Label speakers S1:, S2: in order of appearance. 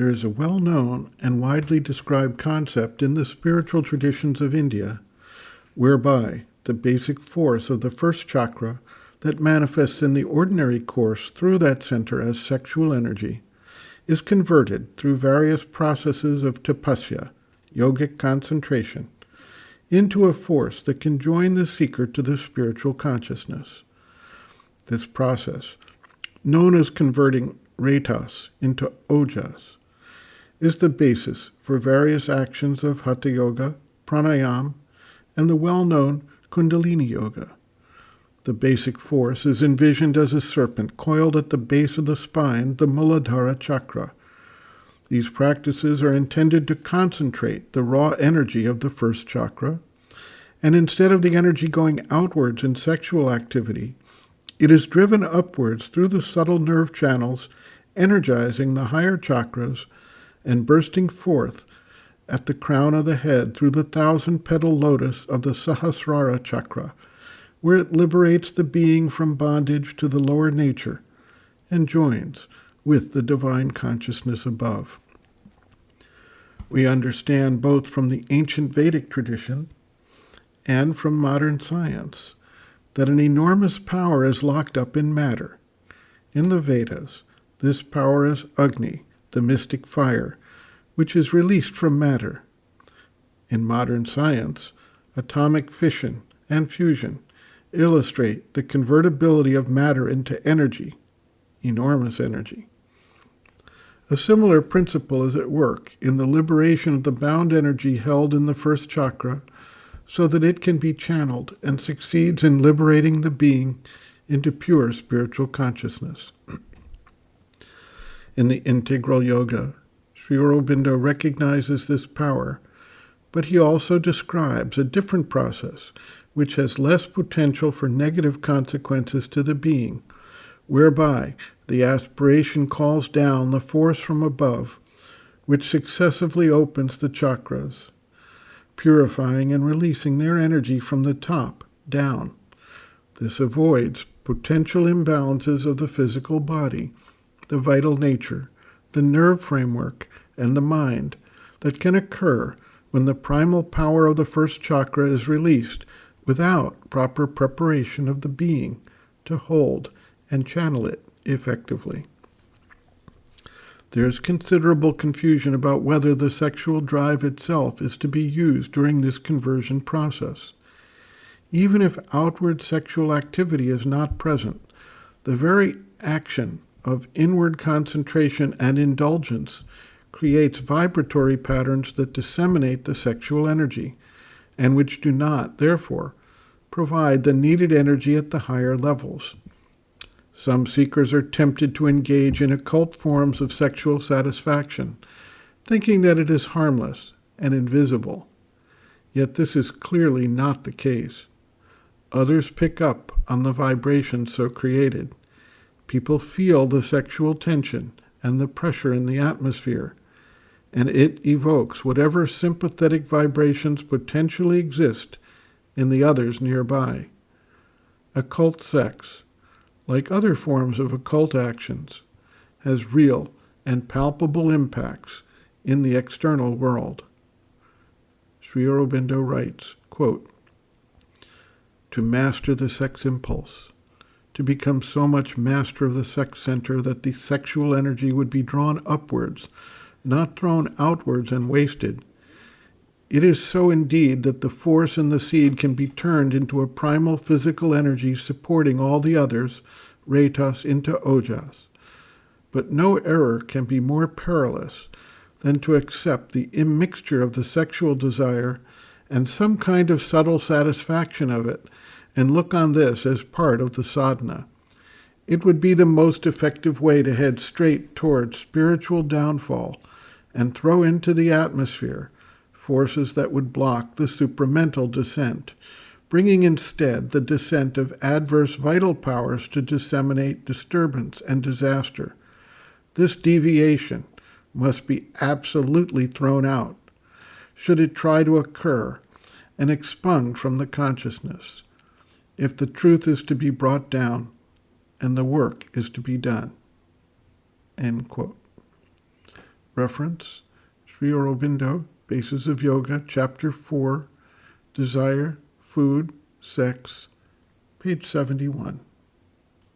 S1: There is a well-known and widely described concept in the spiritual traditions of India whereby the basic force of the first chakra that manifests in the ordinary course through that center as sexual energy is converted through various processes of tapasya, yogic concentration, into a force that can join the seeker to the spiritual consciousness. This process, known as converting retas into ojas, is the basis for various actions of Hatha Yoga, Pranayama, and the well-known Kundalini Yoga. The basic force is envisioned as a serpent coiled at the base of the spine, the Muladhara chakra. These practices are intended to concentrate the raw energy of the first chakra, and instead of the energy going outwards in sexual activity, it is driven upwards through the subtle nerve channels, energizing the higher chakras and bursting forth at the crown of the head through the 1,000-petal lotus of the Sahasrara chakra, where it liberates the being from bondage to the lower nature and joins with the divine consciousness above. We understand both from the ancient Vedic tradition and from modern science that an enormous power is locked up in matter. In the Vedas, this power is Agni, the mystic fire, which is released from matter. In modern science, atomic fission and fusion illustrate the convertibility of matter into energy, enormous energy. A similar principle is at work in the liberation of the bound energy held in the first chakra so that it can be channeled and succeeds in liberating the being into pure spiritual consciousness. In the integral yoga, Sri Aurobindo recognizes this power, but he also describes a different process which has less potential for negative consequences to the being, whereby the aspiration calls down the force from above, which successively opens the chakras, purifying and releasing their energy from the top down. This avoids potential imbalances of the physical body, the vital nature, the nerve framework, and the mind that can occur when the primal power of the first chakra is released without proper preparation of the being to hold and channel it effectively. There is considerable confusion about whether the sexual drive itself is to be used during this conversion process. Even if outward sexual activity is not present, the very action of inward concentration and indulgence creates vibratory patterns that disseminate the sexual energy, and which do not, therefore, provide the needed energy at the higher levels. Some seekers are tempted to engage in occult forms of sexual satisfaction, thinking that it is harmless and invisible. Yet this is clearly not the case. Others pick up on the vibrations so created. People feel the sexual tension and the pressure in the atmosphere, and it evokes whatever sympathetic vibrations potentially exist in the others nearby. Occult sex, like other forms of occult actions, has real and palpable impacts in the external world. Sri Aurobindo writes, quote, "To master the sex impulse, to become so much master of the sex center that the sexual energy would be drawn upwards, not thrown outwards and wasted. It is so indeed that the force in the seed can be turned into a primal physical energy supporting all the others, retas into ojas. But no error can be more perilous than to accept the immixture of the sexual desire and some kind of subtle satisfaction of it, and look on this as part of the sadhana. It would be the most effective way to head straight towards spiritual downfall and throw into the atmosphere forces that would block the supramental descent, bringing instead the descent of adverse vital powers to disseminate disturbance and disaster. This deviation must be absolutely thrown out, should it try to occur, and expunged from the consciousness, if the truth is to be brought down and the work is to be done." End quote. Reference, Sri Aurobindo, Basis of Yoga, Chapter 4, Desire, Food, Sex, page 71.